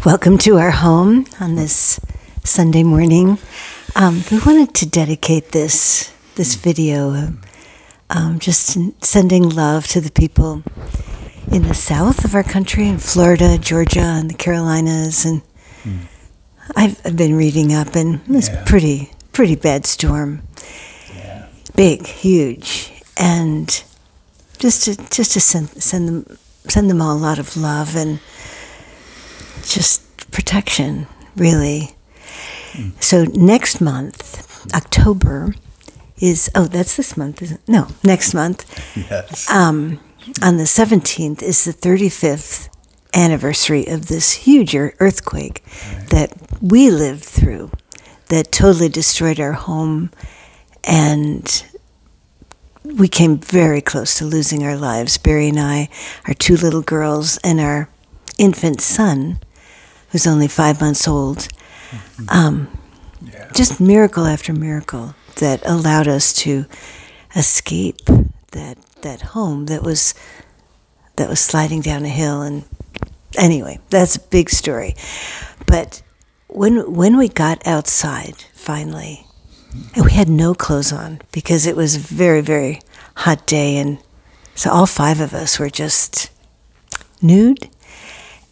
Welcome to our home on this Sunday morning. We wanted to dedicate this video just sending love to the people in the south of our country, in Florida, Georgia, and the Carolinas. And I've been reading up, and it was pretty bad storm. Yeah. Big, huge, and just to send them all a lot of love and just protection, really. So next month, October, that's this month, isn't it? No, next month. Yes. On the 17th is the 35th anniversary of this huge earthquake that we lived through, that totally destroyed our home, and we came very close to losing our lives. Barry and I, our two little girls, and our infant son, who's only 5 months old. Just miracle after miracle that allowed us to escape that home that was sliding down a hill. And anyway, that's a big story. But when we got outside finally, and we had no clothes on because it was a very, very hot day, and so all five of us were just nude,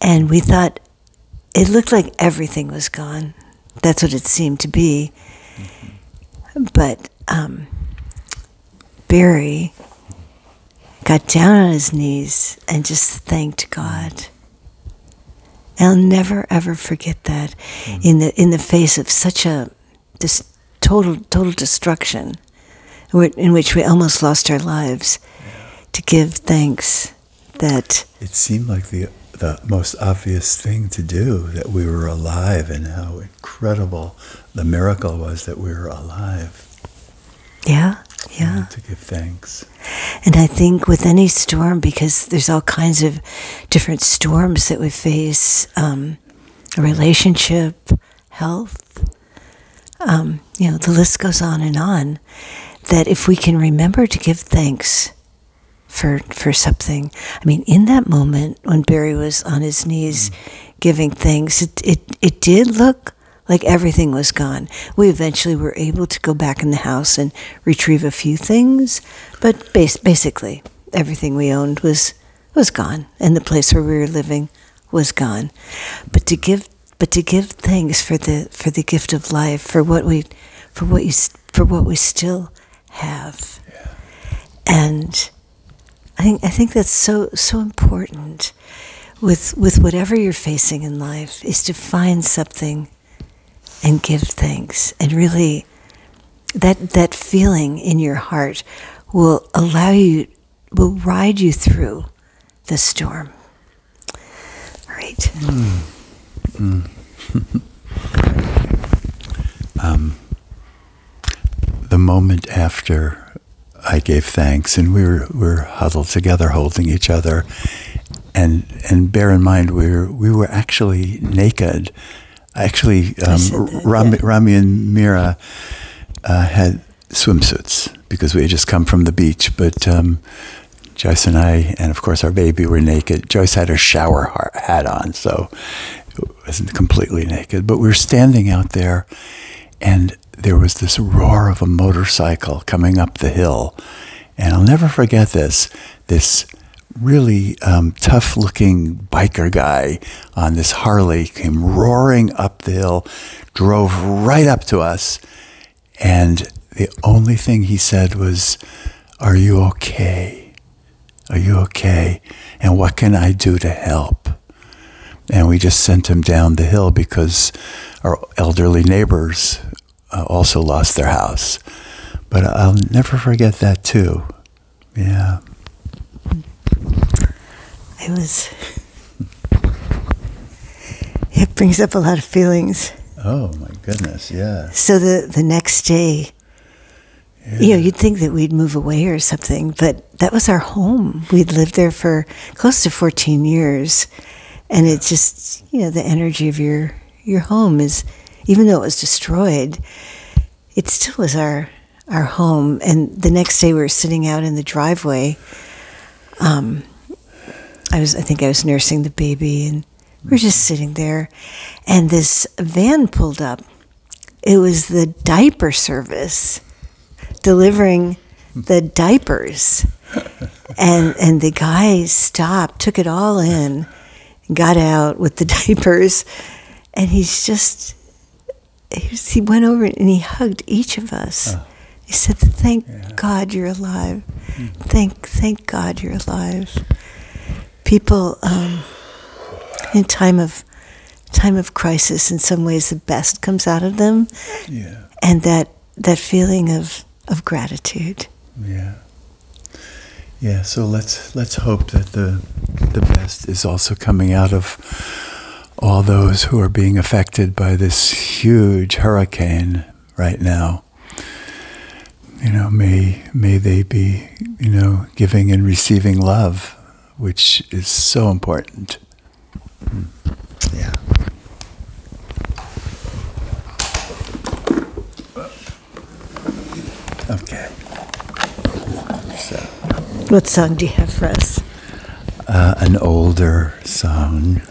and we thought it looked like everything was gone. That's what it seemed to be. But Barry got down on his knees and just thanked God. I'll never ever forget that in the face of such this total destruction, in which we almost lost our lives, to give thanks that it seemed like the most obvious thing to do, that we were alive, and how incredible the miracle was that we were alive. Yeah. To give thanks. And I think with any storm, because there's all kinds of different storms that we face, a relationship, health, the list goes on, that if we can remember to give thanks for something. I mean, in that moment when Barry was on his knees giving thanks, it did look like everything was gone. We eventually were able to go back in the house and retrieve a few things, but basically everything we owned was gone, and the place where we were living was gone. But to give thanks for the gift of life, for what we still have. Yeah. And I think that's so important with whatever you're facing in life, is to find something and give thanks. And really, that feeling in your heart will ride you through the storm. All right. The moment after I gave thanks, and we were huddled together, holding each other, and bear in mind we were actually naked. Actually, Rami and Mira had swimsuits because we had just come from the beach, but Joyce and I, and of course our baby, were naked. Joyce had her shower hat on, so it wasn't completely naked. But we were standing out there, and there was this roar of a motorcycle coming up the hill. And I'll never forget this really tough-looking biker guy on this Harley came roaring up the hill, drove right up to us, and the only thing he said was, "Are you okay? Are you okay? And what can I do to help?" And we just sent him down the hill because our elderly neighbors also lost their house. But I'll never forget that too. Yeah. It brings up a lot of feelings. Oh my goodness, yeah. So the next day, you'd think that we'd move away or something, but that was our home. We'd lived there for close to 14 years. And it's just, the energy of your home is, even though it was destroyed, it still was our home. And the next day we were sitting out in the driveway. I think I was nursing the baby, and We're just sitting there, and this van pulled up. It was the diaper service delivering the diapers. And the guy stopped, took it all in, got out with the diapers, and he went over and he hugged each of us. Oh. He said, "Thank God you're alive. Thank God you're alive." People, in time of crisis, in some ways, the best comes out of them, and that feeling of gratitude. Yeah. So let's hope that the best is also coming out of all those who are being affected by this huge hurricane right now. May they be, giving and receiving love, which is so important. Yeah. Okay. So, what song do you have for us? An older song.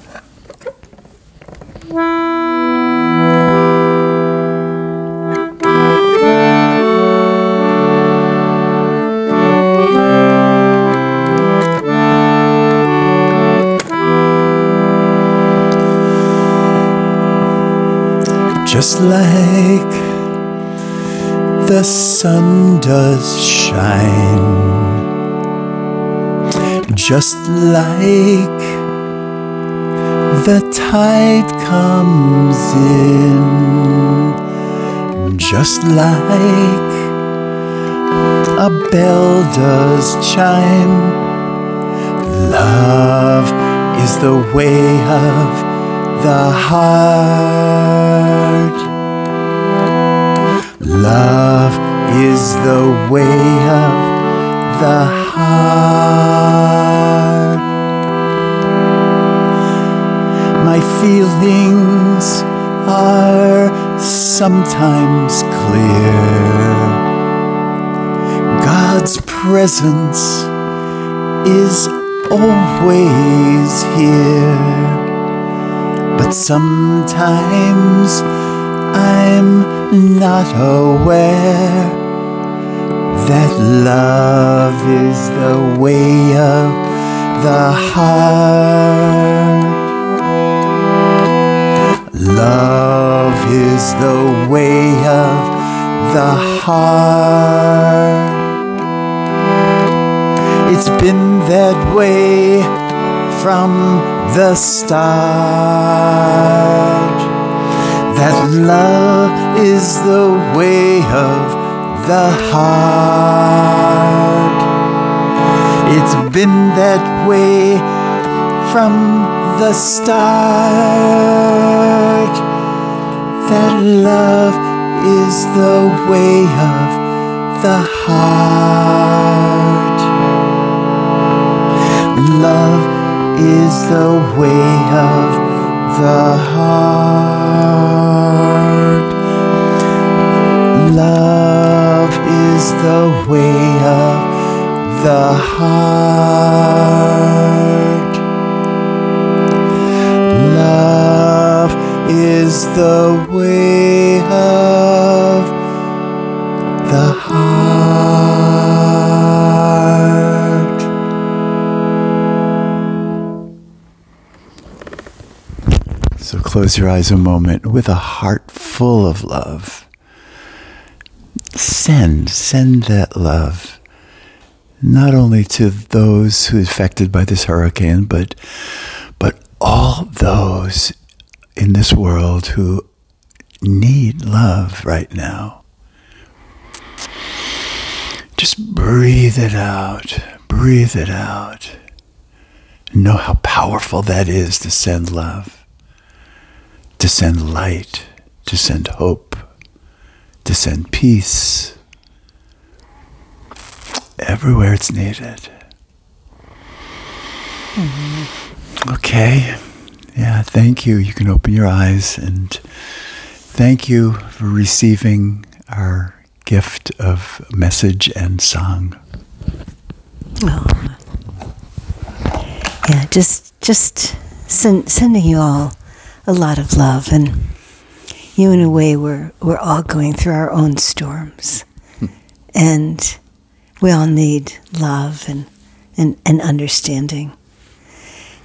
Just like the sun does shine, just like the tide comes in, just like a bell does chime, love is the way of the heart. Love is the way of the heart. My feelings are sometimes clear. God's presence is always here. But sometimes I'm not aware that love is the way of the heart. Love is the way of the heart. It's been that way from the start, that love is the way of the heart. It's been that way from the start, that love is the way of the heart. Love is the way of the heart. Love is the way of the heart. Love is the way of the heart. So close your eyes a moment with a heart full of love. Send that love, not only to those who are affected by this hurricane, but all those in this world who need love right now. Just breathe it out. Breathe it out. Know how powerful that is to send love, to send light, to send hope, to send peace everywhere it's needed. Mm-hmm. Okay. Yeah, thank you. You can open your eyes, and thank you for receiving our gift of message and song. Oh. Yeah, just sending you all a lot of love. And you, in a way, we're all going through our own storms. And we all need love and understanding.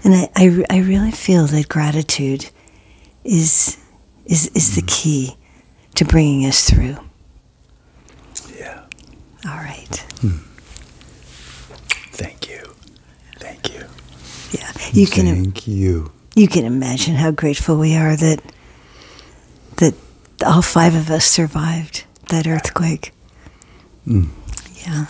And I really feel that gratitude is the key to bringing us through. Yeah. All right. Thank you. Thank you. Yeah. Thank you. You can imagine how grateful we are that all 5 of us survived that earthquake. Yeah.